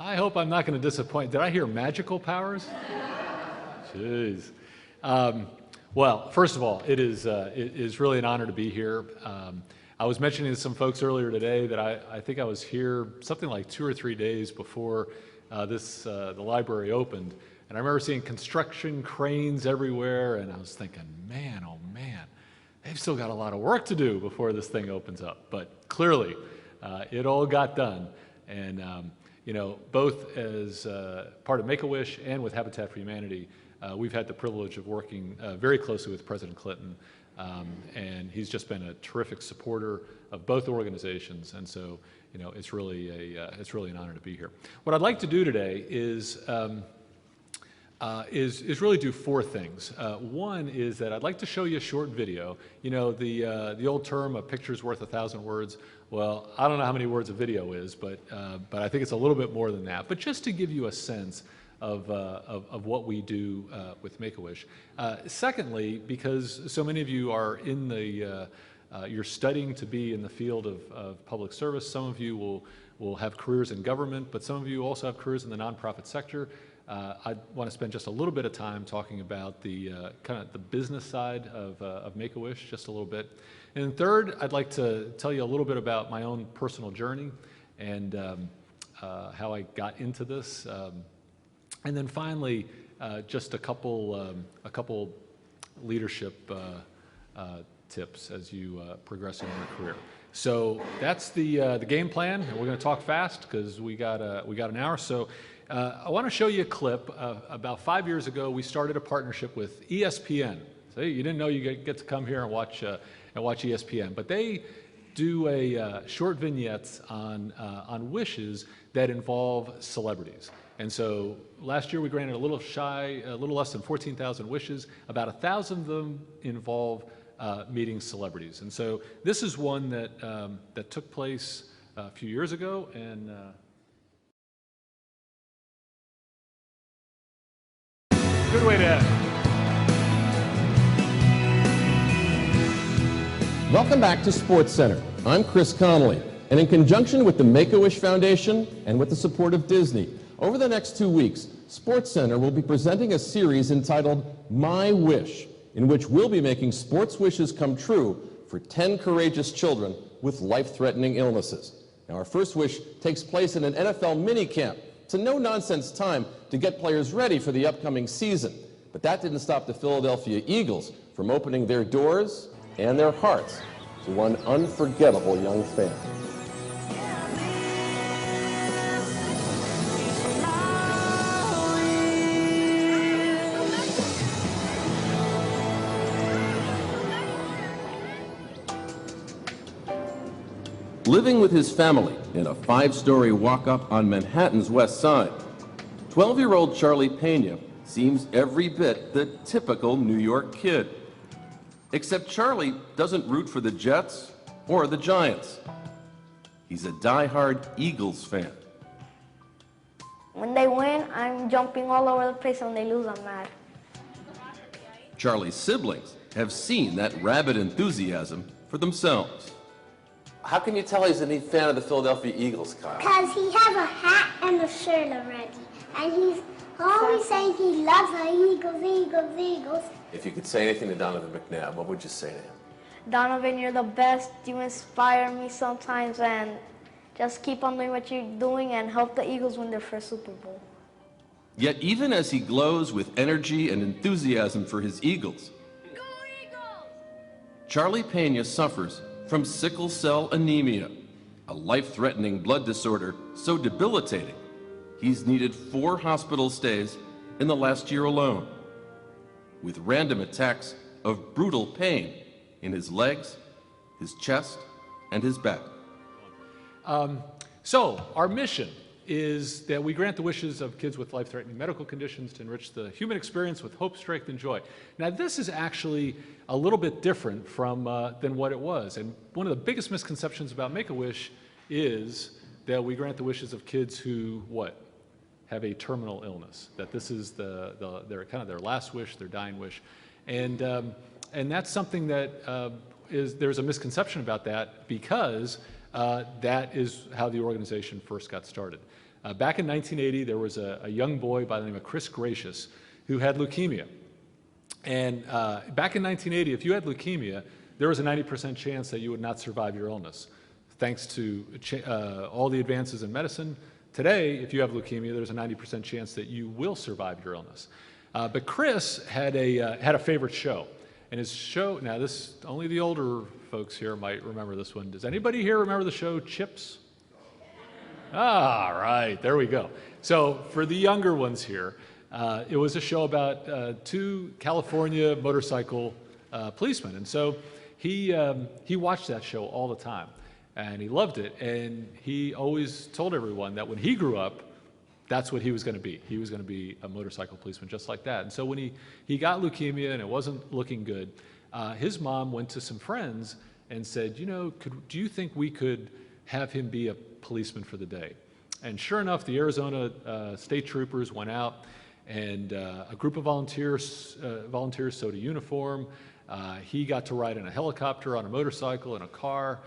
I hope I'm not going to disappoint. Did I hear magical powers? Jeez. Well, first of all, it is really an honor to be here. I was mentioning to some folks earlier today that I think I was here something like 2 or 3 days before the library opened. And I remember seeing construction cranes everywhere, and I was thinking, man, oh man, they've still got a lot of work to do before this thing opens up. But clearly, it all got done. And you know, both as part of Make-A-Wish and with Habitat for Humanity, we've had the privilege of working very closely with President Clinton, and he's just been a terrific supporter of both organizations. And so, you know, it's really an honor to be here. What I'd like to do today is really do 4 things. One is that I'd like to show you a short video. You know, the old term, a picture's worth 1,000 words. Well, I don't know how many words a video is, but I think it's a little bit more than that. But just to give you a sense of what we do with Make-A-Wish. Secondly, because so many of you are in you're studying to be in the field of public service. Some of you will have careers in government, but some of you also have careers in the nonprofit sector. I want to spend just a little bit of time talking about the kind of the business side of Make-A-Wish, just a little bit. And third, I'd like to tell you a little bit about my own personal journey and how I got into this. And then finally, just a couple leadership tips as you progress in your career. So that's the game plan, and we're going to talk fast because we got an hour. So I want to show you a clip. About 5 years ago, we started a partnership with ESPN. So you didn't know you get to come here and watch ESPN, but they do short vignettes on wishes that involve celebrities. And so last year we granted a little less than 14,000 wishes. About 1,000 of them involve meeting celebrities. And so this is one that took place a few years ago, and good way to end. Welcome back to SportsCenter. I'm Chris Connolly, and in conjunction with the Make-A-Wish Foundation and with the support of Disney, over the next 2 weeks, SportsCenter will be presenting a series entitled My Wish, in which we'll be making sports wishes come true for 10 courageous children with life-threatening illnesses. Now, our first wish takes place in an NFL minicamp. It's a no-nonsense time to get players ready for the upcoming season. But that didn't stop the Philadelphia Eagles from opening their doors and their hearts to one unforgettable young fan. Living with his family in a 5-story walk-up on Manhattan's West Side, 12-year-old Charlie Pena seems every bit the typical New York kid. Except Charlie doesn't root for the Jets or the Giants. He's a die-hard Eagles fan. When they win, I'm jumping all over the place, and when they lose, I'm mad. Charlie's siblings have seen that rabid enthusiasm for themselves. How can you tell he's a neat fan of the Philadelphia Eagles, Kyle? Because he has a hat and a shirt already. And he's always saying he loves the Eagles, Eagles, Eagles. If you could say anything to Donovan McNabb, what would you say to him? Donovan, you're the best. You inspire me sometimes, and just keep on doing what you're doing and help the Eagles win their first Super Bowl. Yet even as he glows with energy and enthusiasm for his Eagles, Go Eagles! Charlie Pena suffers from sickle cell anemia, a life-threatening blood disorder so debilitating he's needed 4 hospital stays in the last year alone, with random attacks of brutal pain in his legs, his chest, and his back. So our mission is that we grant the wishes of kids with life-threatening medical conditions to enrich the human experience with hope, strength, and joy. Now, this is actually a little bit different from than what it was. And one of the biggest misconceptions about Make-A-Wish is that we grant the wishes of kids who, what? Have a terminal illness. That this is their kind of their last wish, their dying wish. And that's something that there's a misconception about that because that is how the organization first got started. Back in 1980, there was a young boy by the name of Chris Gracious who had leukemia. And back in 1980, if you had leukemia, there was a 90% chance that you would not survive your illness. Thanks to all the advances in medicine, today, if you have leukemia, there's a 90% chance that you will survive your illness. But Chris had a favorite show. And his show, now this, only the older folks here might remember this one. Does anybody here remember the show Chips? Ah, right, there we go. So for the younger ones here, it was a show about two California motorcycle policemen. And so he watched that show all the time, and he loved it. And he always told everyone that when he grew up, that's what he was going to be. He was going to be a motorcycle policeman just like that. And so when he got leukemia and it wasn't looking good, his mom went to some friends and said, you know, do you think we could have him be a policeman for the day? And sure enough, the Arizona state troopers went out, and a group of volunteers sewed a uniform. He got to ride in a helicopter, on a motorcycle, in a car.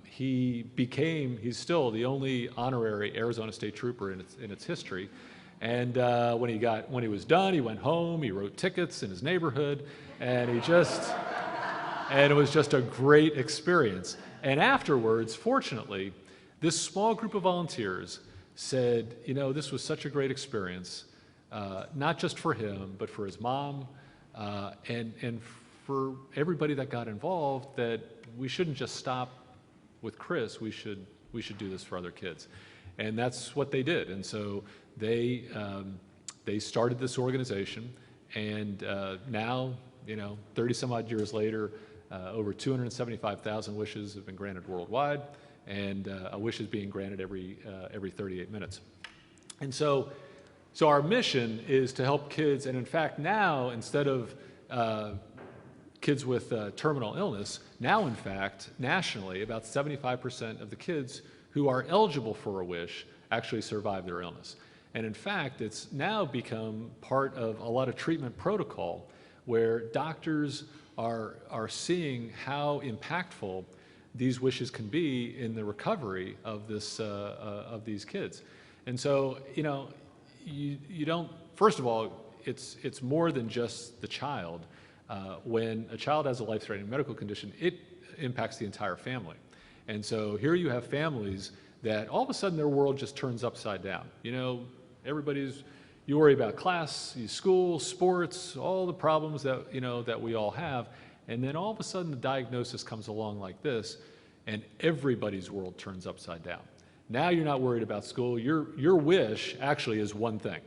He's still the only honorary Arizona state trooper in its history. And when he was done, he went home, he wrote tickets in his neighborhood, and it was just a great experience. And afterwards, fortunately, this small group of volunteers said, you know, this was such a great experience, not just for him, but for his mom, and for everybody that got involved, that we shouldn't just stop with Chris, we should do this for other kids. And that's what they did. And so they started this organization, and now, you know, 30 some odd years later, over 275,000 wishes have been granted worldwide, and a wish is being granted every 38 minutes. And so our mission is to help kids, and in fact now, instead of kids with terminal illness, now in fact, nationally, about 75% of the kids who are eligible for a wish actually survive their illness. And in fact, it's now become part of a lot of treatment protocol where doctors are seeing how impactful these wishes can be in the recovery of these kids. And so, you know, you don't, first of all, it's more than just the child. When a child has a life-threatening medical condition, it impacts the entire family. And so here you have families that all of a sudden their world just turns upside down. You know, you worry about class, school, sports, all the problems that, you know, that we all have. And then all of a sudden the diagnosis comes along like this, and everybody's world turns upside down. Now you're not worried about school. Your wish actually is one thing,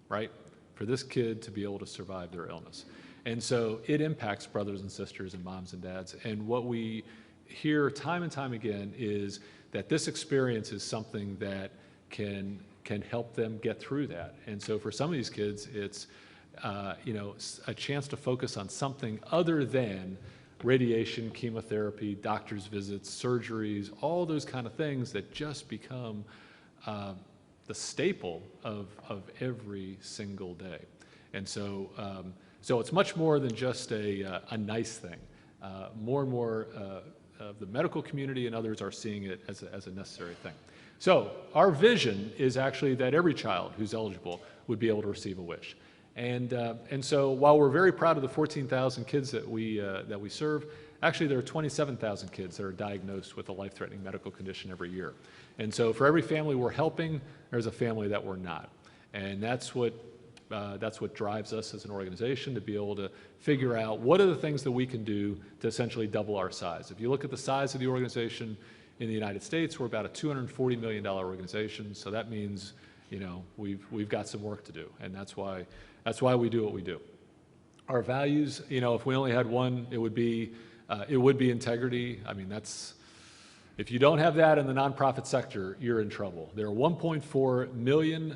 right? For this kid to be able to survive their illness. And so it impacts brothers and sisters and moms and dads. And what we hear time and time again is that this experience is something that can help them get through that. And so for some of these kids, it's you know, a chance to focus on something other than radiation, chemotherapy, doctor's visits, surgeries, all those kind of things that just become the staple of every single day. And so so it's much more than just a nice thing. More and more of the medical community and others are seeing it as a necessary thing. So our vision is actually that every child who's eligible would be able to receive a wish. And so while we're very proud of the 14,000 kids that we serve, actually there are 27,000 kids that are diagnosed with a life-threatening medical condition every year. And so for every family we're helping, there's a family that we're not. And that's what drives us as an organization, to be able to figure out what are the things that we can do to essentially double our size. If you look at the size of the organization in the United States, we're about a $240 million organization. So that means, you know, we've got some work to do, and that's why we do what we do. Our values, you know, if we only had one, it would be integrity. I mean, if you don't have that in the nonprofit sector, you're in trouble. There are 1.4 million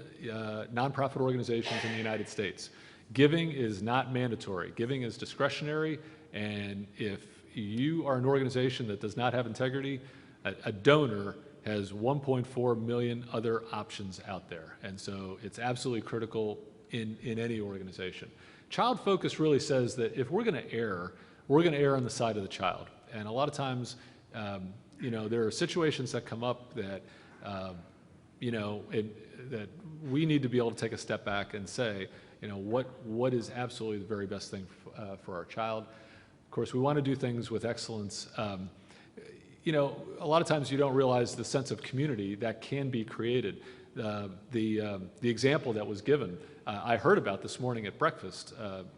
nonprofit organizations in the United States. Giving is not mandatory. Giving is discretionary, and if you are an organization that does not have integrity, a donor has 1.4 million other options out there. And so it's absolutely critical in any organization. Child focus really says that if we're going to err on the side of the child. And a lot of times you know, there are situations that come up that, you know, that we need to be able to take a step back and say, you know, what is absolutely the very best thing for our child. Of course, we want to do things with excellence. You know, a lot of times you don't realize the sense of community that can be created. The example that was given, I heard about this morning at breakfast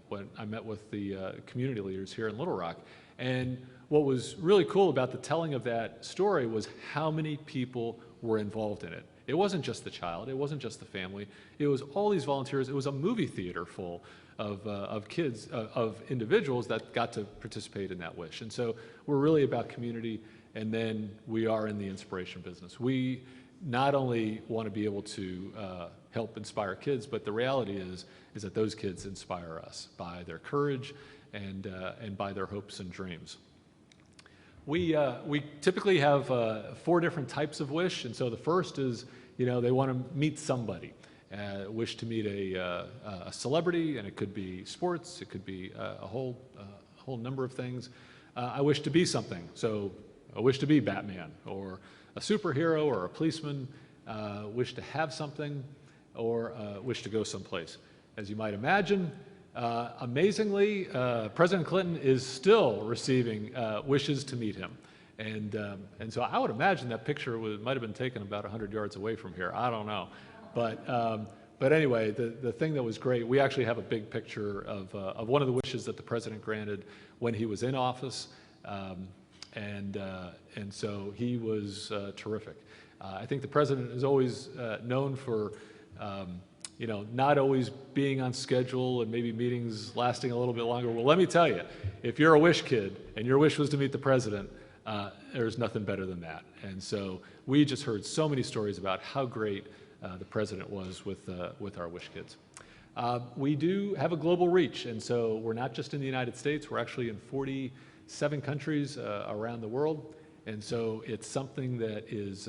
when I met with the community leaders here in Little Rock. And what was really cool about the telling of that story was how many people were involved in it. It wasn't just the child, it wasn't just the family, it was all these volunteers. It was a movie theater full of kids, of individuals that got to participate in that wish. And so we're really about community, and then we are in the inspiration business. We not only want to be able to help inspire kids, but the reality is that those kids inspire us by their courage and by their hopes and dreams. We typically have 4 different types of wish, and so the first is, you know, they want to meet somebody. Wish to meet a celebrity, and it could be sports, it could be a whole number of things. I wish to be something, so I wish to be Batman, or a superhero, or a policeman. Wish to have something, or wish to go someplace. As you might imagine, amazingly, President Clinton is still receiving wishes to meet him. And so I would imagine that picture might have been taken about 100 yards away from here. I don't know. But anyway, the thing that was great, we actually have a big picture of one of the wishes that the president granted when he was in office. And so he was terrific. I think the president is always known for you know, not always being on schedule and maybe meetings lasting a little bit longer. Well, let me tell you, if you're a wish kid and your wish was to meet the president, there's nothing better than that. And so we just heard so many stories about how great the president was with our wish kids. We do have a global reach, and so we're not just in the United States, we're actually in 47 countries around the world. And so it's something that is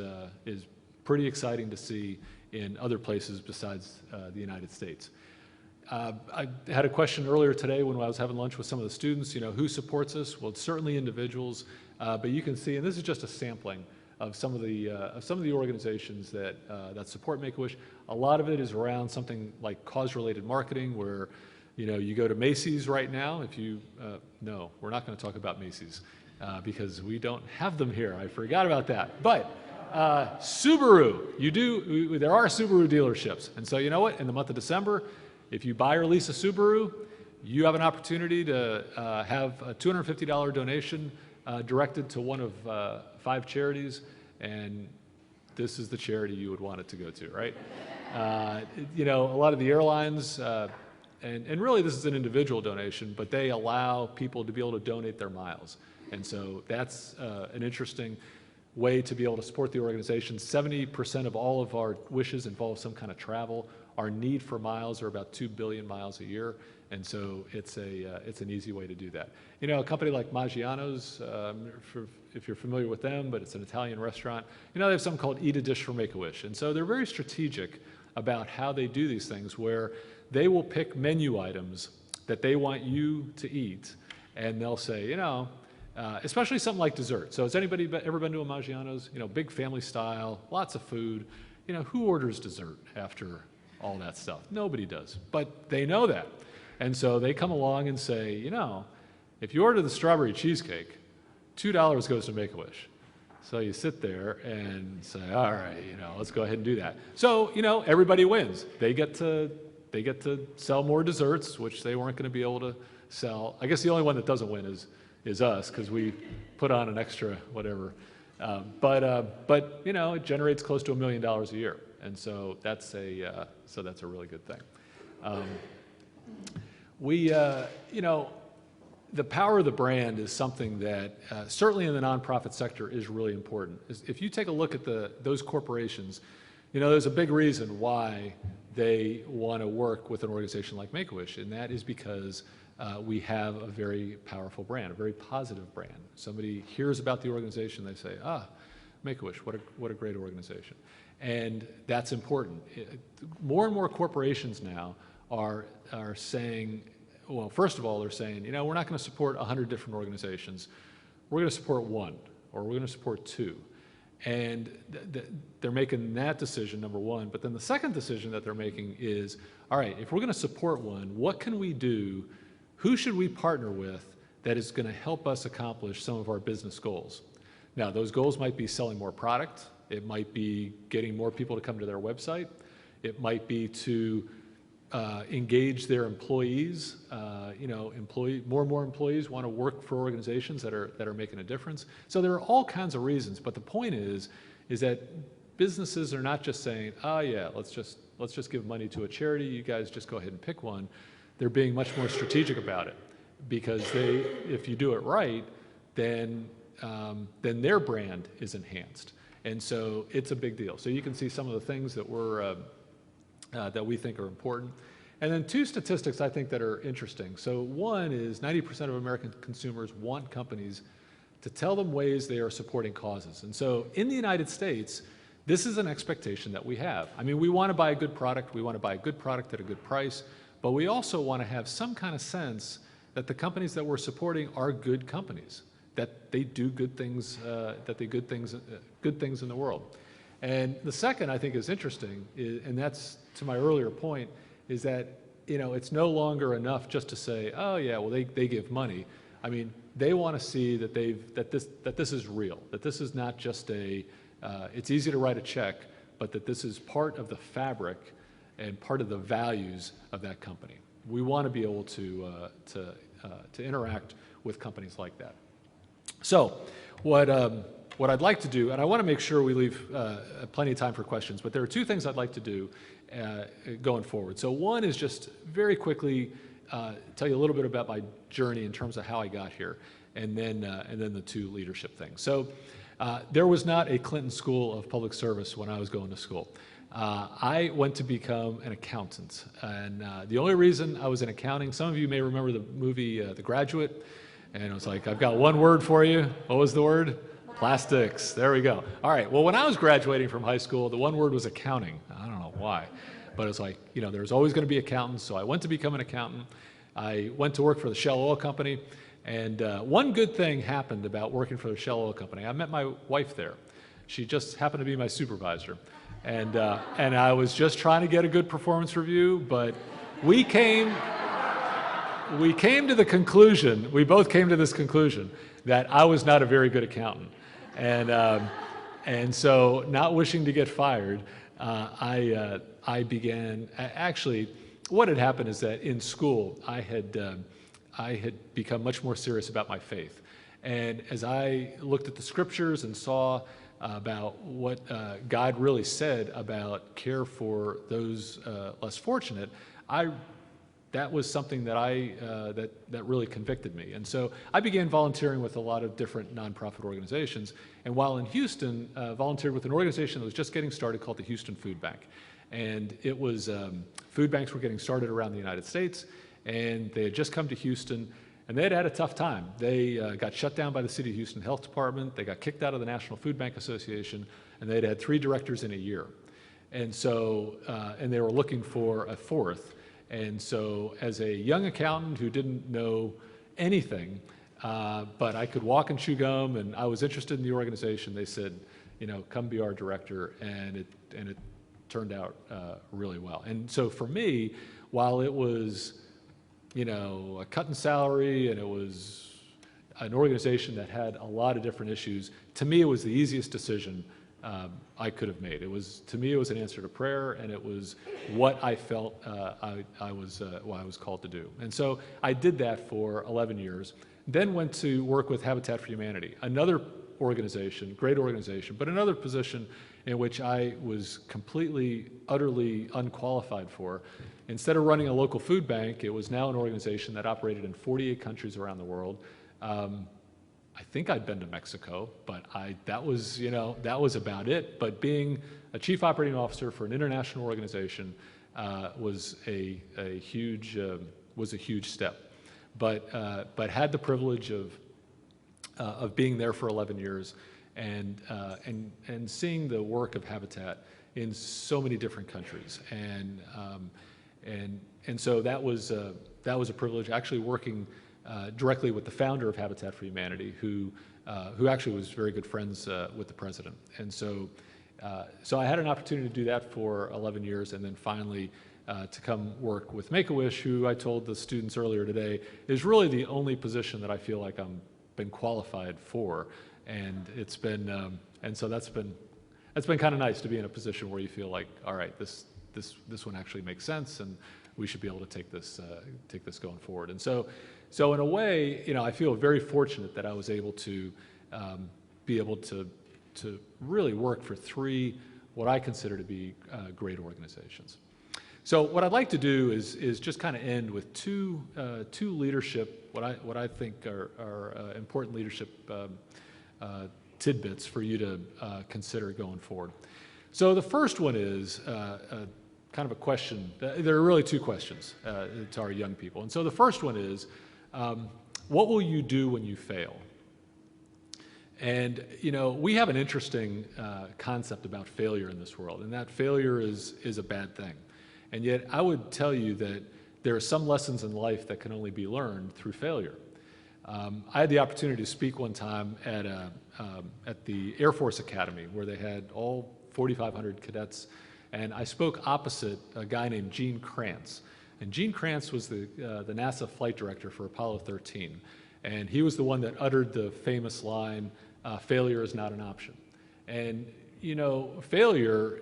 pretty exciting to see in other places besides the United States. I had a question earlier today when I was having lunch with some of the students, you know, who supports us? Well, it's certainly individuals, but you can see, and this is just a sampling of some of the organizations that support Make-A-Wish. A lot of it is around something like cause-related marketing, where, you know, you go to Macy's right now. If you no, we're not going to talk about Macy's because we don't have them here. I forgot about that. But Subaru, there are Subaru dealerships, and so you know what? In the month of December, if you buy or lease a Subaru, you have an opportunity to have a $250 donation directed to one of 5 charities, and this is the charity you would want it to go to, right? You know, a lot of the airlines, and really this is an individual donation, but they allow people to be able to donate their miles. And so that's an interesting way to be able to support the organization. 70% of all of our wishes involve some kind of travel. Our need for miles are about 2 billion miles a year, and so it's an easy way to do that. You know, a company like Maggiano's, if you're familiar with them, but it's an Italian restaurant, you know, they have something called Eat a Dish for Make-A-Wish, and so they're very strategic about how they do these things, where they will pick menu items that they want you to eat, and they'll say, you know, especially something like dessert. So has anybody ever been to a Maggiano's? You know, big family style, lots of food. You know, who orders dessert after all that stuff? Nobody does, but they know that. And so they come along and say, you know, if you order the strawberry cheesecake, $2 goes to Make-A-Wish. So you sit there and say, all right, you know, let's go ahead and do that. So, you know, everybody wins. They get to sell more desserts, which they weren't going to be able to sell. I guess the only one that doesn't win is us, because we put on an extra whatever. But you know, it generates close to $1 million a year, and so that's a really good thing. You know, the power of the brand is something that certainly in the nonprofit sector is really important. If you take a look at those corporations, you know, there's a big reason why they want to work with an organization like Make-A-Wish, and that is because we have a very powerful brand, a very positive brand. Somebody hears about the organization, they say, Make-A-Wish, what a great organization. And that's important. More and more corporations now are saying, well, first of all, they're saying, you know, we're not going to support 100 different organizations. We're going to support one or we're going to support 2. And they're making that decision, number one. But then the second decision that they're making is, all right, if we're going to support one, what can we do? Who should we partner with that is going to help us accomplish some of our business goals? Now, those goals might be selling more product. It might be getting more people to come to their website. It might be to engage their employees. More and more employees want to work for organizations that are making a difference. So there are all kinds of reasons. But the point is that businesses are not just saying, oh yeah, let's just give money to a charity. You guys just go ahead and pick one. They're being much more strategic about it, because if you do it right, then their brand is enhanced. And so it's a big deal. So you can see some of the things that that we think are important. And then 2 statistics I think that are interesting. So one is 90% of American consumers want companies to tell them ways they are supporting causes. And so in the United States, this is an expectation that we have. I mean, we want to buy a good product. We want to buy a good product at a good price. But we also want to have some kind of sense that the companies that we're supporting are good companies, that they do good things, good things in the world. And the second I think is interesting, and that's to my earlier point, is that it's no longer enough just to say, oh yeah, well they give money. I mean, they want to see that this is real, that this is not just it's easy to write a check, but that this is part of the fabric and part of the values of that company. We want to be able to interact with companies like that. So what I'd like to do, and I want to make sure we leave plenty of time for questions, but there are 2 things I'd like to do going forward. So one is just very quickly tell you a little bit about my journey in terms of how I got here, and then the 2 leadership things. So there was not a Clinton School of Public Service when I was going to school. I went to become an accountant, and the only reason I was in accounting, some of you may remember the movie The Graduate, and it was like, I've got one word for you. What was the word? Plastics. There we go. All right. Well, when I was graduating from high school, the one word was accounting. I don't know why, but it's like, there's always going to be accountants. So I went to become an accountant. I went to work for the Shell Oil Company. And one good thing happened about working for the Shell Oil Company. I met my wife there. She just happened to be my supervisor. And I was just trying to get a good performance review, but we came to the conclusion, we both came to this conclusion, that I was not a very good accountant. And so, not wishing to get fired, I began, actually, what had happened is that in school, I had become much more serious about my faith. And as I looked at the scriptures and saw about what God really said about care for those less fortunate, that was something that that really convicted me. And so I began volunteering with a lot of different nonprofit organizations. And while in Houston, volunteered with an organization that was just getting started called the Houston Food Bank. And it was, food banks were getting started around the United States, and they had just come to Houston, and they had had a tough time. They got shut down by the City of Houston Health Department. They got kicked out of the National Food Bank Association, and they had 3 directors in a year. And so, and they were looking for a 4th. And so as a young accountant who didn't know anything, but I could walk and chew gum, and I was interested in the organization, they said, come be our director, and it turned out really well. And so for me, while it was, a cut in salary, and it was an organization that had a lot of different issues, to me it was the easiest decision I could have made. To me, it was an answer to prayer, and it was what I felt I was called to do. And so I did that for 11 years, then went to work with Habitat for Humanity, another organization, great organization, but another position in which I was completely, utterly unqualified for. Instead of running a local food bank, it was now an organization that operated in 48 countries around the world. I think I'd been to Mexico, but that was about it. But being a chief operating officer for an international organization was a huge step. But had the privilege of being there for 11 years and seeing the work of Habitat in so many different countries, and so that was a privilege. Actually working directly with the founder of Habitat for Humanity, who who actually was very good friends with the president. And so, so I had an opportunity to do that for 11 years, and then finally to come work with Make-A-Wish, who I told the students earlier today is really the only position that I feel like I'm been qualified for. And it's been, and so that's been kind of nice to be in a position where you feel like, all right, this one actually makes sense, and we should be able to take this going forward. And so in a way, I feel very fortunate that I was able to be able to really work for three what I consider to be great organizations. So what I'd like to do is just kind of end with two leadership, what I think are important leadership tidbits for you to consider going forward. So the first one is kind of a question. There are really two questions to our young people. And so the first one is, what will you do when you fail? And we have an interesting concept about failure in this world, and that failure is a bad thing. And yet I would tell you that there are some lessons in life that can only be learned through failure. I had the opportunity to speak one time at the Air Force Academy, where they had all 4,500 cadets, and I spoke opposite a guy named Gene Kranz. And Gene Kranz was the NASA flight director for Apollo 13, and he was the one that uttered the famous line, "Failure is not an option." And failure,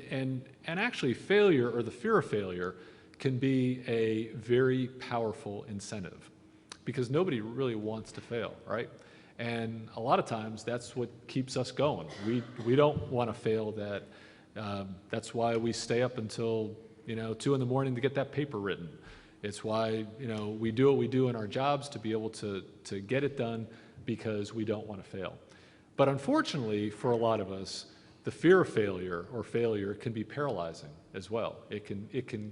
and actually failure, or the fear of failure, can be a very powerful incentive, because nobody really wants to fail, right? And a lot of times that's what keeps us going. We don't want to fail. That's why we stay up until 2 in the morning to get that paper written. It's why we do what we do in our jobs to be able to get it done, because we don't want to fail. But unfortunately, for a lot of us, the fear of failure or failure can be paralyzing as well. It can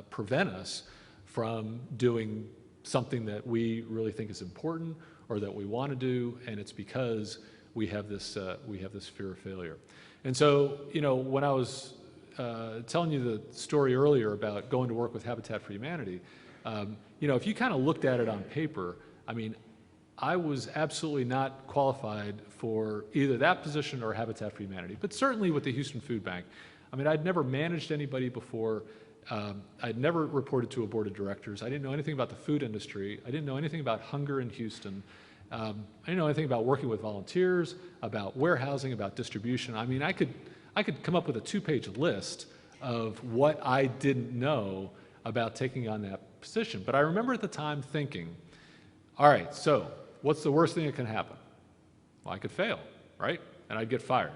prevent us from doing something that we really think is important or that we want to do, and it's because we have this fear of failure. And so, when I was telling you the story earlier about going to work with Habitat for Humanity, if you kind of looked at it on paper, I mean, I was absolutely not qualified for either that position or Habitat for Humanity, but certainly with the Houston Food Bank. I mean, I'd never managed anybody before. I'd never reported to a board of directors. I didn't know anything about the food industry. I didn't know anything about hunger in Houston. I didn't know anything about working with volunteers, about warehousing, about distribution. I mean, I could come up with a 2-page list of what I didn't know about taking on that position. But I remember at the time thinking, all right, so what's the worst thing that can happen? Well, I could fail, right? And I'd get fired.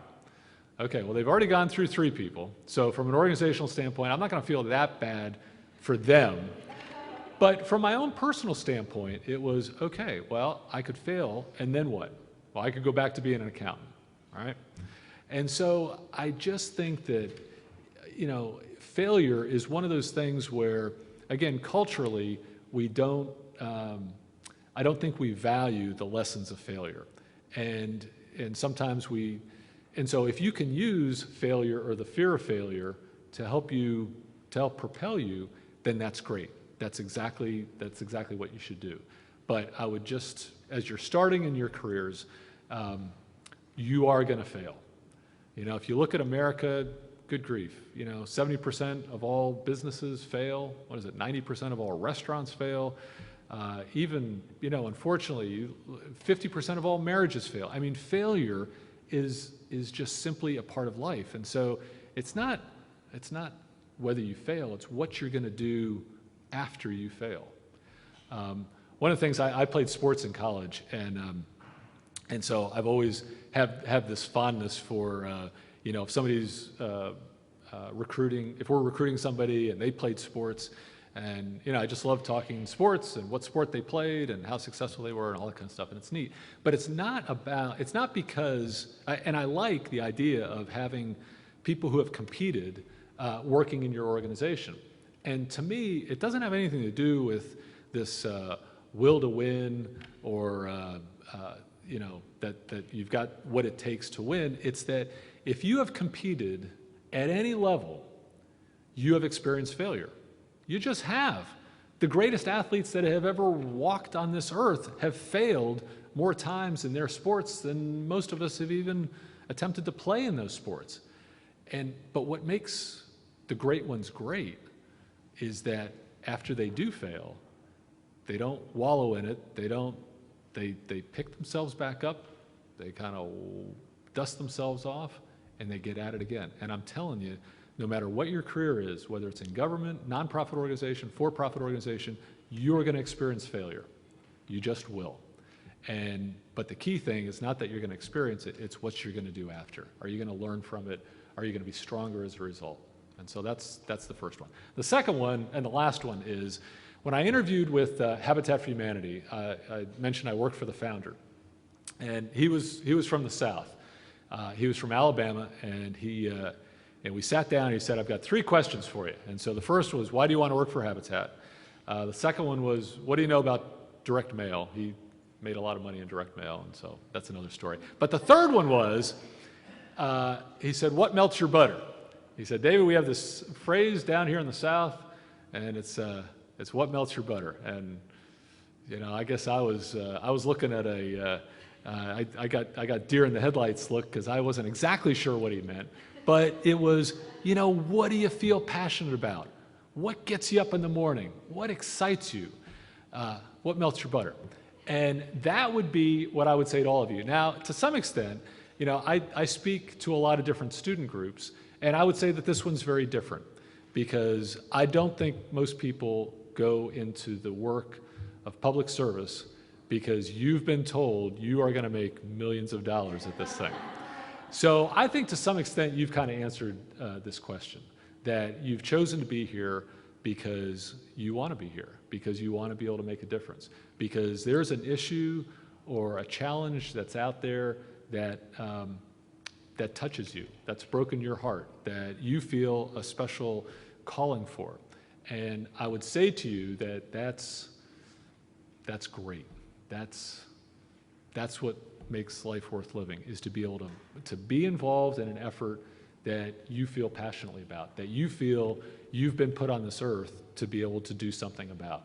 Okay, well, they've already gone through 3 people. So from an organizational standpoint, I'm not going to feel that bad for them. But from my own personal standpoint, it was, okay, well, I could fail, and then what? Well, I could go back to being an accountant, all right? And so I just think that, failure is one of those things where, again, culturally, we don't, I don't think we value the lessons of failure. And sometimes and so if you can use failure or the fear of failure to help propel you, then that's great. That's exactly what you should do. But I would just, as you're starting in your careers, you are going to fail. If you look at America, good grief, 70% of all businesses fail. What is it? 90% of all restaurants fail. Even, unfortunately, 50% of all marriages fail. I mean, failure is just simply a part of life. And so it's not whether you fail, it's what you're going to do after you fail. One of the things, I played sports in college, and so I've always have this fondness for, if somebody's recruiting, if we're recruiting somebody and they played sports, and I just love talking sports and what sport they played and how successful they were and all that kind of stuff, and it's neat. But it's not because, and I like the idea of having people who have competed working in your organization. And to me, it doesn't have anything to do with this will to win or that you've got what it takes to win. It's that if you have competed at any level, you have experienced failure. You just have. The greatest athletes that have ever walked on this earth have failed more times in their sports than most of us have even attempted to play in those sports. But what makes the great ones great is that after they do fail, they don't wallow in it. They pick themselves back up. They kind of dust themselves off, and they get at it again. And I'm telling you, no matter what your career is, whether it's in government, nonprofit organization, for-profit organization, you're going to experience failure. You just will. But the key thing is not that you're going to experience it, it's what you're going to do after. Are you going to learn from it? Are you going to be stronger as a result? And so that's the first one. The second one, and the last one, is when I interviewed with Habitat for Humanity, I mentioned I worked for the founder. And he was from the South. He was from Alabama, and we sat down and he said, I've got 3 questions for you. And so the first was, why do you want to work for Habitat? The second one was, what do you know about direct mail? He made a lot of money in direct mail, and so that's another story. But the third one was, he said, what melts your butter? He said, David, we have this phrase down here in the South, and it's what melts your butter. And I guess I was looking at I got deer in the headlights look because I wasn't exactly sure what he meant. But it was, what do you feel passionate about? What gets you up in the morning? What excites you? What melts your butter? And that would be what I would say to all of you. Now, to some extent, I speak to a lot of different student groups, and I would say that this one's very different because I don't think most people go into the work of public service because you've been told you are going to make millions of dollars at this thing. So I think to some extent you've kind of answered this question, that you've chosen to be here because you want to be here, because you want to be able to make a difference, because there's an issue or a challenge that's out there that that touches you, that's broken your heart, that you feel a special calling for. And I would say to you that that's great. That's what makes life worth living, is to be able to be involved in an effort that you feel passionately about, that you feel you've been put on this earth to be able to do something about.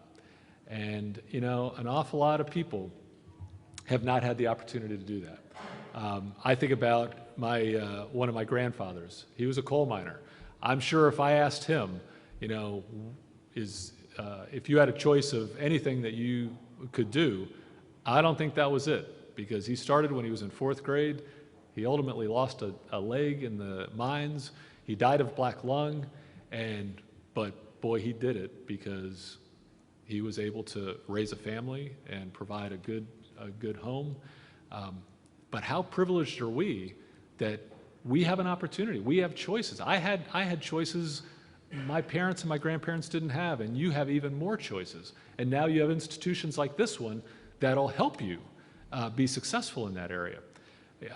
And an awful lot of people have not had the opportunity to do that. I think about one of my grandfathers. He was a coal miner. I'm sure if I asked him, if you had a choice of anything that you could do, I don't think that was it, because he started when he was in 4th grade. He ultimately lost a leg in the mines. He died of black lung, but boy, he did it because he was able to raise a family and provide a good home. But how privileged are we that we have an opportunity? We have choices. I had choices my parents and my grandparents didn't have, and you have even more choices. And now you have institutions like this one that'll help you be successful in that area.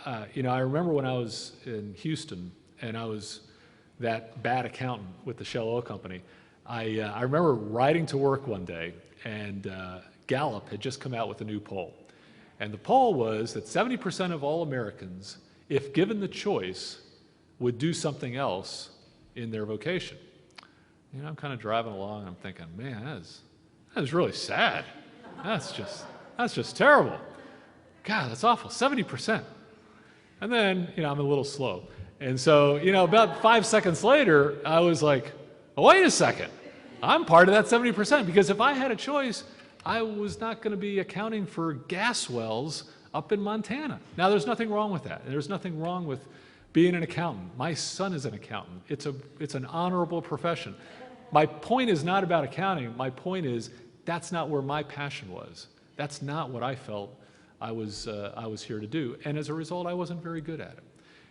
I remember when I was in Houston and I was that bad accountant with the Shell Oil Company, I remember riding to work one day, and Gallup had just come out with a new poll. And the poll was that 70% of all Americans, if given the choice, would do something else in their vocation. I'm kind of driving along and I'm thinking, man, that is really sad. That's just terrible. God, that's awful, 70%. And then, I'm a little slow. And so, about 5 seconds later, I was like, oh, wait a second. I'm part of that 70%, because if I had a choice, I was not going to be accounting for gas wells up in Montana. Now, there's nothing wrong with that. There's nothing wrong with being an accountant. My son is an accountant. It's an honorable profession. My point is not about accounting. My point is that's not where my passion was. That's not what I felt I was here to do. And as a result, I wasn't very good at it.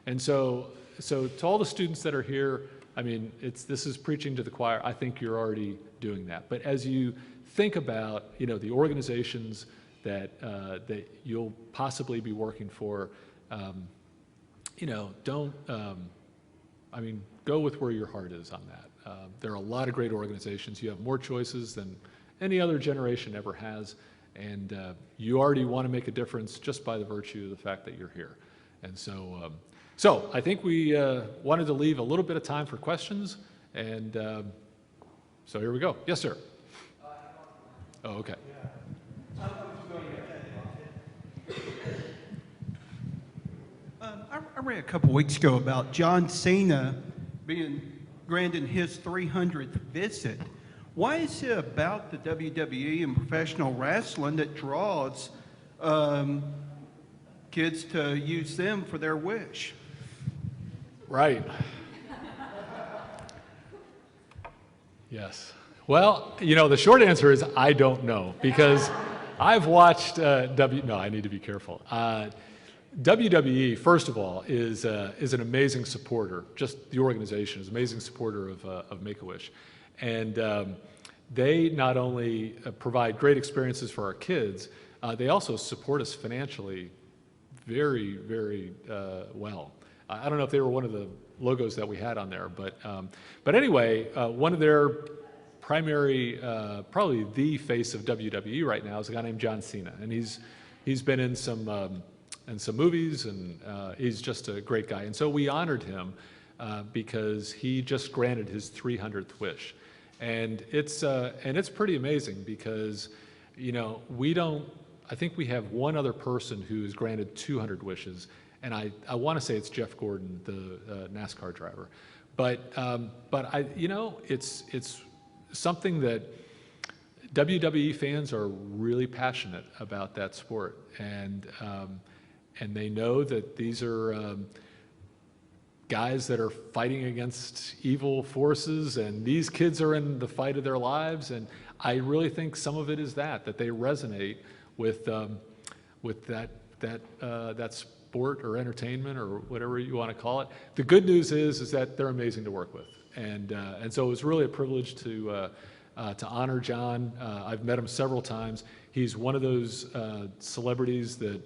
And so to all the students that are here, this is preaching to the choir. I think you're already doing that. But as you think about, the organizations that you'll possibly be working for, go with where your heart is on that. There are a lot of great organizations. You have more choices than any other generation ever has, and you already want to make a difference just by the virtue of the fact that you're here. And so I think we wanted to leave a little bit of time for questions, and so here we go. Yes, sir. Oh, okay. I read a couple weeks ago about John Cena being granted his 300th visit. Why is it about the WWE and professional wrestling that draws kids to use them for their wish? Right. Yes. Well, the short answer is I don't know, because I've watched no, I need to be careful. WWE, first of all, is an amazing supporter. Just the organization is an amazing supporter of Make-A-Wish. And they not only provide great experiences for our kids, they also support us financially very, very well. I don't know if they were one of the logos that we had on there, but anyway, one of their primary, probably the face of WWE right now is a guy named John Cena, and he's been in some movies, and he's just a great guy. And so we honored him because he just granted his 300th wish, and it's pretty amazing because we don't. I think we have one other person who is granted 200 wishes, and I want to say it's Jeff Gordon, the NASCAR driver, but it's something that WWE fans are really passionate about that sport, and they know that these are guys that are fighting against evil forces, and these kids are in the fight of their lives, and I really think some of it is that they resonate with that sport or entertainment or whatever you want to call it. The good news is that they're amazing to work with, and so it was really a privilege to honor John. I've met him several times. He's one of those celebrities that,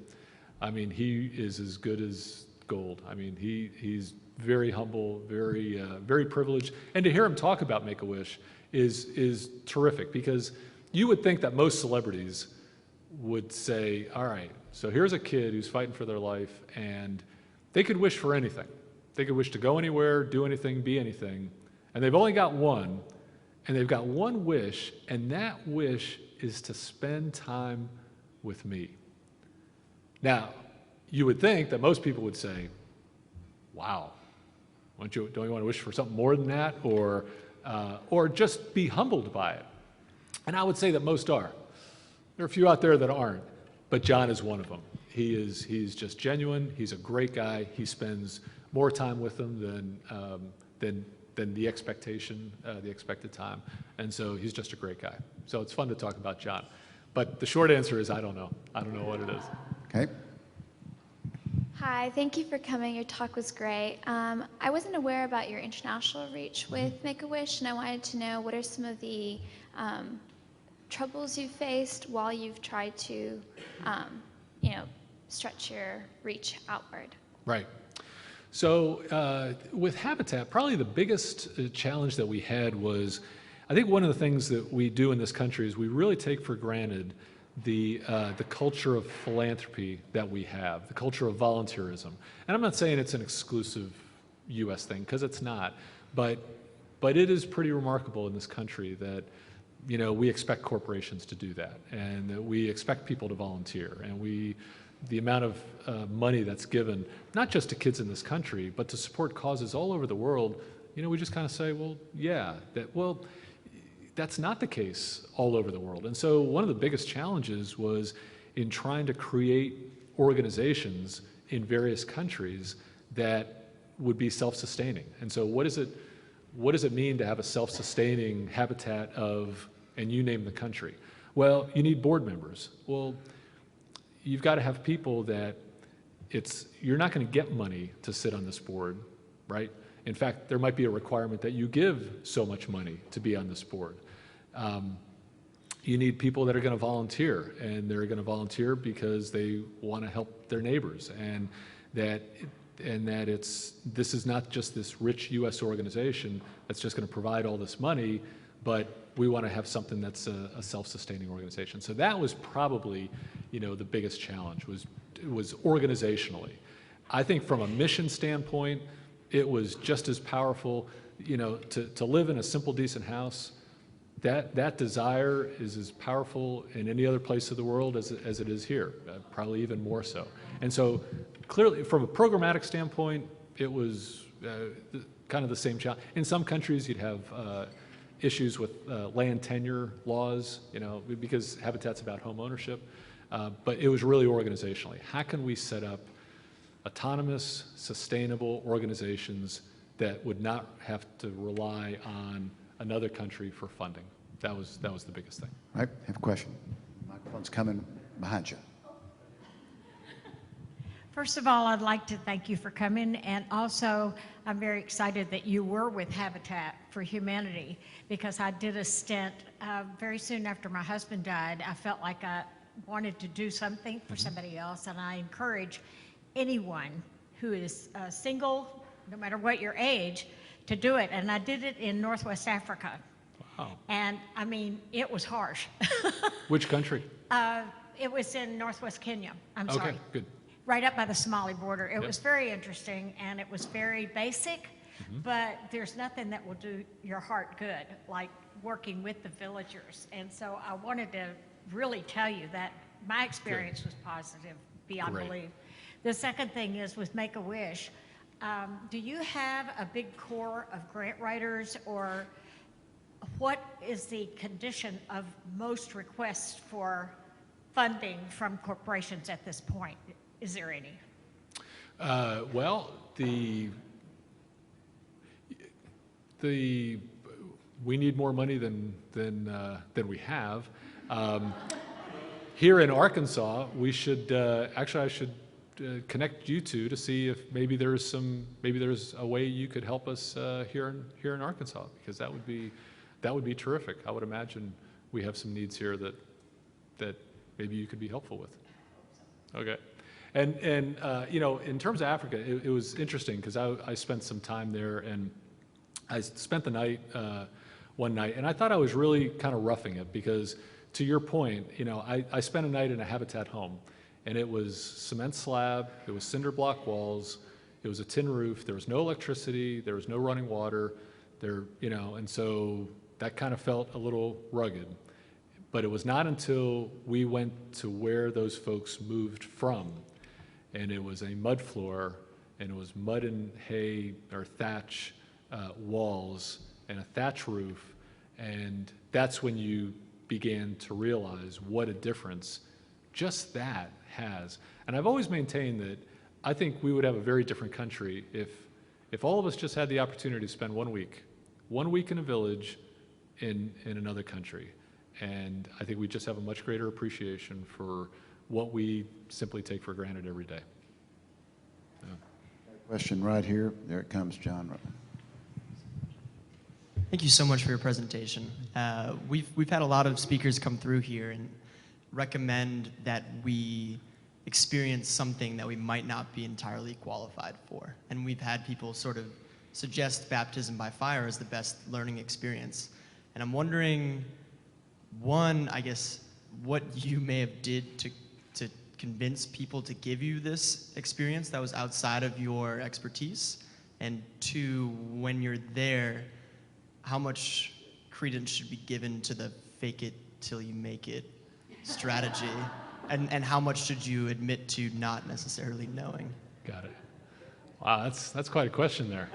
I mean, he is as good as gold. I mean, he's very humble, very privileged, and to hear him talk about Make-A-Wish is terrific, because you would think that most celebrities would say, all right, so here's a kid who's fighting for their life, and they could wish for anything. They could wish to go anywhere, do anything, be anything, and they've only got one, and they've got one wish, and that wish is to spend time with me. Now, you would think that most people would say, wow, don't you want to wish for something more than that, or just be humbled by it? And I would say that most are. There are a few out there that aren't, but John is one of them. He's just genuine. He's a great guy. He spends more time with them than the expected time, and so he's just a great guy. So it's fun to talk about John, but the short answer is I don't know. I don't know what it is. Okay. Hi, thank you for coming. Your talk was great. I wasn't aware about your international reach with Make-A-Wish, and I wanted to know what are some of the troubles you've faced while you've tried to, stretch your reach outward. Right. So with Habitat, probably the biggest challenge that we had was, I think one of the things that we do in this country is we really take for granted the culture of philanthropy that we have, the culture of volunteerism. And I'm not saying it's an exclusive U.S. thing, because it's not, but it is pretty remarkable in this country that we expect corporations to do that, and that we expect people to volunteer, and the amount of money that's given, not just to kids in this country, but to support causes all over the world, we just kind of say, well, yeah, that's not the case all over the world. And so one of the biggest challenges was in trying to create organizations in various countries that would be self-sustaining. And so what does it mean to have a self-sustaining habitat of, and you name the country? Well, you need board members. Well, you've got to have people that you're not going to get money to sit on this board, right? In fact, there might be a requirement that you give so much money to be on this board. You need people that are going to volunteer, and they're going to volunteer because they want to help their neighbors, and that this is not just this rich U.S. organization that's just going to provide all this money, but we want to have something that's a self-sustaining organization. So that was probably, the biggest challenge was organizationally. I think from a mission standpoint, it was just as powerful, to live in a simple, decent house. that desire is as powerful in any other place of the world as it is here, probably even more so. And so clearly, from a programmatic standpoint, it was kind of the same challenge. In some countries, you'd have issues with land tenure laws, because Habitat's about home ownership. But it was really organizationally. How can we set up autonomous, sustainable organizations that would not have to rely on another country for funding? That was the biggest thing. Right, have a question. Microphone's coming behind you. First of all, I'd like to thank you for coming, and also I'm very excited that you were with Habitat for Humanity, because I did a stint very soon after my husband died. I felt like I wanted to do something for somebody else, and I encourage anyone who is single, no matter what your age, to do it. And I did it in Northwest Africa. Wow. And I mean, it was harsh. Which country? It was in Northwest Kenya. I'm sorry. Okay, good. Right up by the Somali border. It was very interesting, and it was very basic, but there's nothing that will do your heart good like working with the villagers. And so I wanted to really tell you that my experience was positive beyond Great. belief. The second thing is with Make-A-Wish, do you have a big core of grant writers, or what is the condition of most requests for funding from corporations at this point? Is there any? Well, we need more money than we have. Here in Arkansas, we should actually I should connect you two to see if maybe there's a way you could help us here in Arkansas, because that would be terrific. I would imagine we have some needs here that maybe you could be helpful with. Okay. And in terms of Africa, it was interesting because I spent some time there, and I spent the night one night, and I thought I was really kind of roughing it because, to your point, I spent a night in a Habitat home, and it was cement slab, it was cinder block walls, it was a tin roof, there was no electricity, there was no running water, and so that kind of felt a little rugged. But it was not until we went to where those folks moved from, and it was a mud floor, and it was mud and hay or thatch walls and a thatch roof, and that's when you began to realize what a difference just that has. And I've always maintained that I think we would have a very different country if all of us just had the opportunity to spend 1 week in a village in another country. And I think we just have a much greater appreciation for what we simply take for granted every day. Yeah. Question right here. There it comes, John. Thank you so much for your presentation. We've had a lot of speakers come through here and recommend that we experience something that we might not be entirely qualified for. And we've had people sort of suggest baptism by fire as the best learning experience. And I'm wondering, one, I guess, what you may have did to convince people to give you this experience that was outside of your expertise, and two, when you're there, how much credence should be given to the fake it till you make it strategy, and how much should you admit to not necessarily knowing? Got it. Wow, that's quite a question there.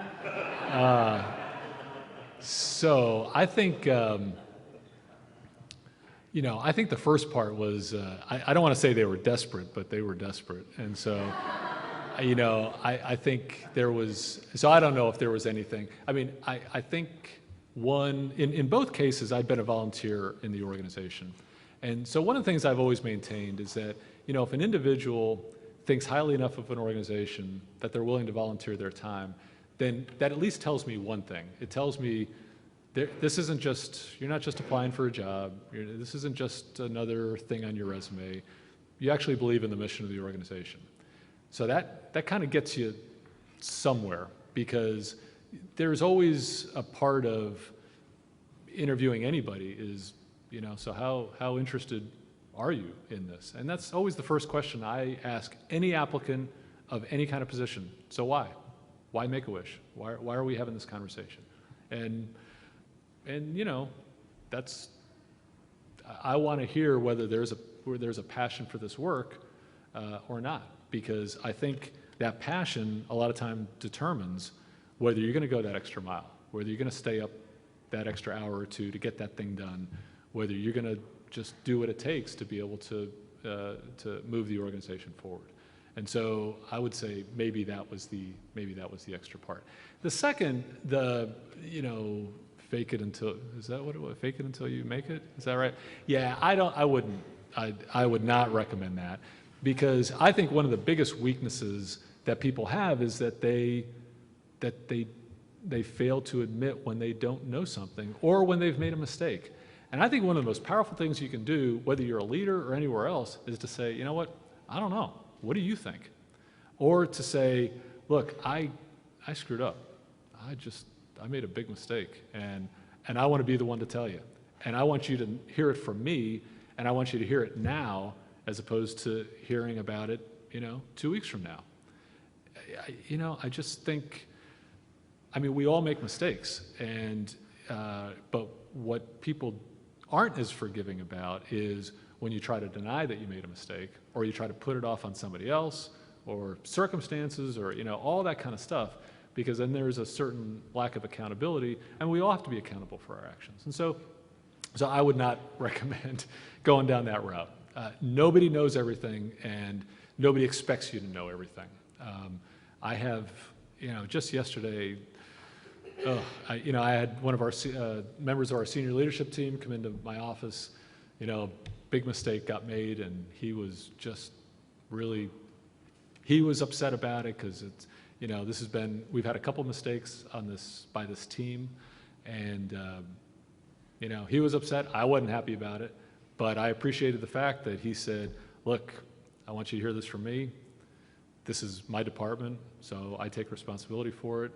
So I think, I think the first part was, I don't want to say they were desperate, but they were desperate. And so, I think there was, so I don't know if there was anything. I mean, I think in both cases, I'd been a volunteer in the organization. And so one of the things I've always maintained is that, if an individual thinks highly enough of an organization that they're willing to volunteer their time, then that at least tells me one thing. It tells me this isn't just, you're not just applying for a job. This isn't just another thing on your resume. You actually believe in the mission of the organization. So that kind of gets you somewhere, because there's always a part of interviewing anybody is, so how interested are you in this? And that's always the first question I ask any applicant of any kind of position. So why? Why Make-A-Wish? Why are we having this conversation? And that's, I want to hear whether there's a passion for this work or not, because I think that passion a lot of time determines whether you're going to go that extra mile, whether you're going to stay up that extra hour or two to get that thing done, whether you're going to just do what it takes to be able to move the organization forward. And so I would say maybe that was the extra part. The second, fake it until, is that what it was? Fake it until you make it? Is that right? Yeah, I would not recommend that, because I think one of the biggest weaknesses that people have is that they fail to admit when they don't know something or when they've made a mistake. And I think one of the most powerful things you can do, whether you're a leader or anywhere else, is to say, you know what, I don't know. What do you think? Or to say, look, I screwed up. I made a big mistake, and I want to be the one to tell you. And I want you to hear it from me, and I want you to hear it now, as opposed to hearing about it, 2 weeks from now. I just think, we all make mistakes, but what people aren't as forgiving about is when you try to deny that you made a mistake, or you try to put it off on somebody else, or circumstances, or all that kind of stuff, because then there's a certain lack of accountability, and we all have to be accountable for our actions. And so I would not recommend going down that route. Nobody knows everything, and nobody expects you to know everything. I have, just yesterday, I had one of our members of our senior leadership team come into my office. Big mistake got made, and he was just really, he was upset about it, because it's, we've had a couple mistakes by this team, and he was upset. I wasn't happy about it, but I appreciated the fact that he said, look, I want you to hear this from me. This is my department, so I take responsibility for it.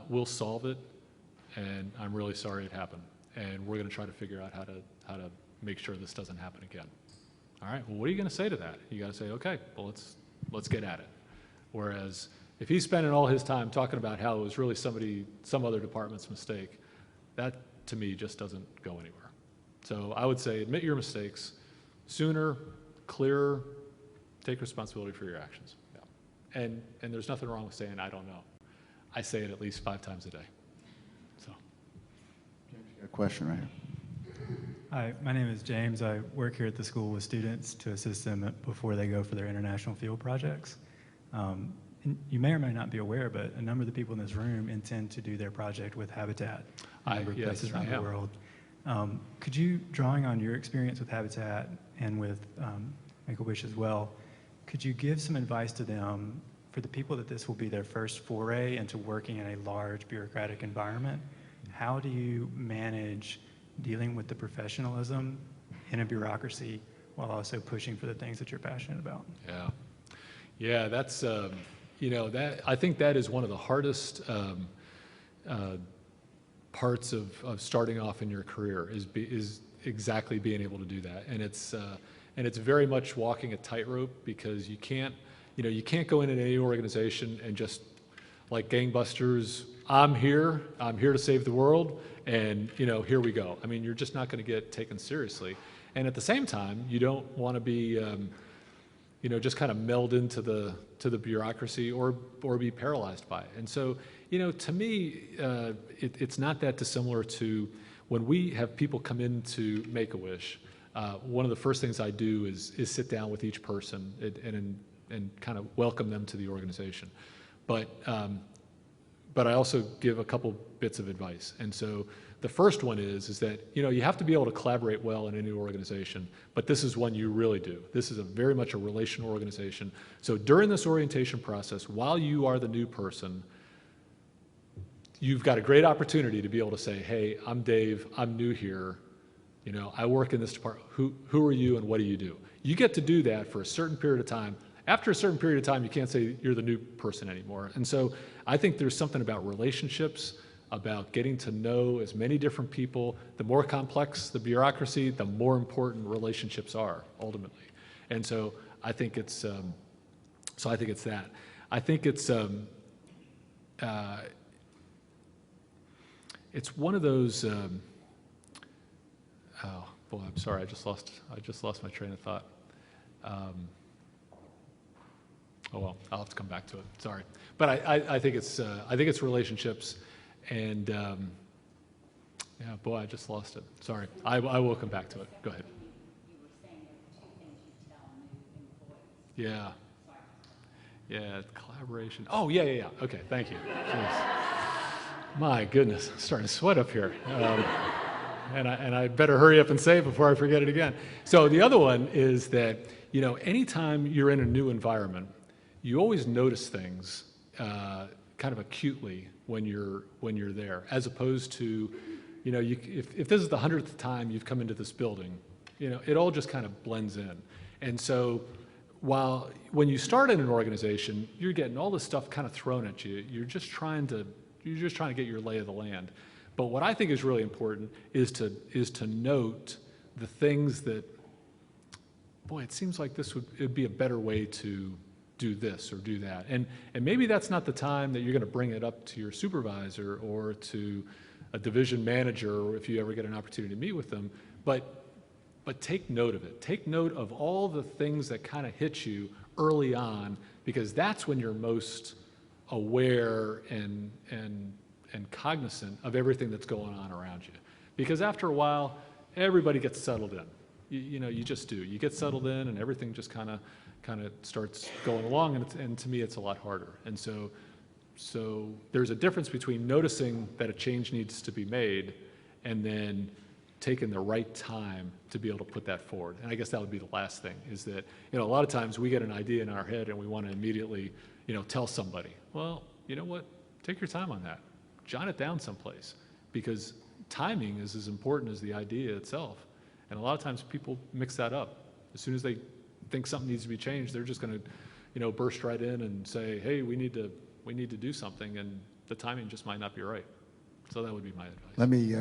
We'll solve it, and I'm really sorry it happened, and we're going to try to figure out how to make sure this doesn't happen again. All right, well, what are you going to say to that? You got to say, okay, well, let's get at it. Whereas if he's spending all his time talking about how it was really some other department's mistake, that to me just doesn't go anywhere. So I would say admit your mistakes sooner, clearer, take responsibility for your actions. Yeah. And there's nothing wrong with saying, I don't know. I say it at least 5 times a day. So. James, you got a question right here. Hi, my name is James. I work here at the school with students to assist them before they go for their international field projects. And you may or may not be aware, but a number of the people in this room intend to do their project with Habitat in a number of places around the world. Could you, drawing on your experience with Habitat and with Make-A-Wish as well, could you give some advice to them for the people that this will be their first foray into working in a large bureaucratic environment? How do you manage dealing with the professionalism in a bureaucracy while also pushing for the things that you're passionate about? Yeah, that's, I think that is one of the hardest parts of starting off in your career is exactly being able to do that. And it's very much walking a tightrope, because you can't go into any organization and just like gangbusters, I'm here to save the world, and here we go. You're just not going to get taken seriously. And at the same time, you don't want to be just kind of meld into the bureaucracy or be paralyzed by it. And so, to me, it's not that dissimilar to when we have people come into Make-A-Wish. One of the first things I do is sit down with each person and kind of welcome them to the organization. But I also give a couple bits of advice. And so the first one is that you have to be able to collaborate well in any organization, but this is one you really do. This is very much a relational organization. So during this orientation process, while you are the new person, you've got a great opportunity to be able to say, hey, I'm Dave, I'm new here, I work in this department. Who are you and what do you do? You get to do that for a certain period of time. After a certain period of time, you can't say you're the new person anymore. And so I think there's something about relationships, about getting to know as many different people. The more complex the bureaucracy, the more important relationships are ultimately. And so I think it's that. I think it's one of those Boy, I'm sorry. I just lost my train of thought. Oh well, I'll have to come back to it. Sorry, but I think it's relationships, and yeah, boy, I just lost it. Sorry. I will come back to it. Go ahead. Yeah. Yeah, collaboration. Oh, yeah. Okay, thank you. Jeez. My goodness, I'm starting to sweat up here. And I better hurry up and say it before I forget it again. So the other one is that, anytime you're in a new environment, you always notice things kind of acutely when you're there, as opposed to, if this is the 100th time you've come into this building, it all just kind of blends in. And so when you start in an organization, you're getting all this stuff kind of thrown at you. You're just trying to get your lay of the land. But what I think is really important is to note the things that, boy, it seems like it'd be a better way to do this or do that. And maybe that's not the time that you're going to bring it up to your supervisor or to a division manager, or if you ever get an opportunity to meet with them, but take note of it. Take note of all the things that kind of hit you early on, because that's when you're most aware and cognizant of everything that's going on around you. Because after a while, everybody gets settled in. You just do. You get settled in, and everything just kind of starts going along, and to me, it's a lot harder. And so there's a difference between noticing that a change needs to be made and then taking the right time to be able to put that forward. And I guess that would be the last thing, is that, a lot of times we get an idea in our head and we want to immediately, tell somebody. Well, you know what? Take your time on that. Jot it down someplace, because timing is as important as the idea itself. And a lot of times people mix that up. As soon as they think something needs to be changed, they're just going to, burst right in and say, hey, we need to do something, and the timing just might not be right. So that would be my advice. Let me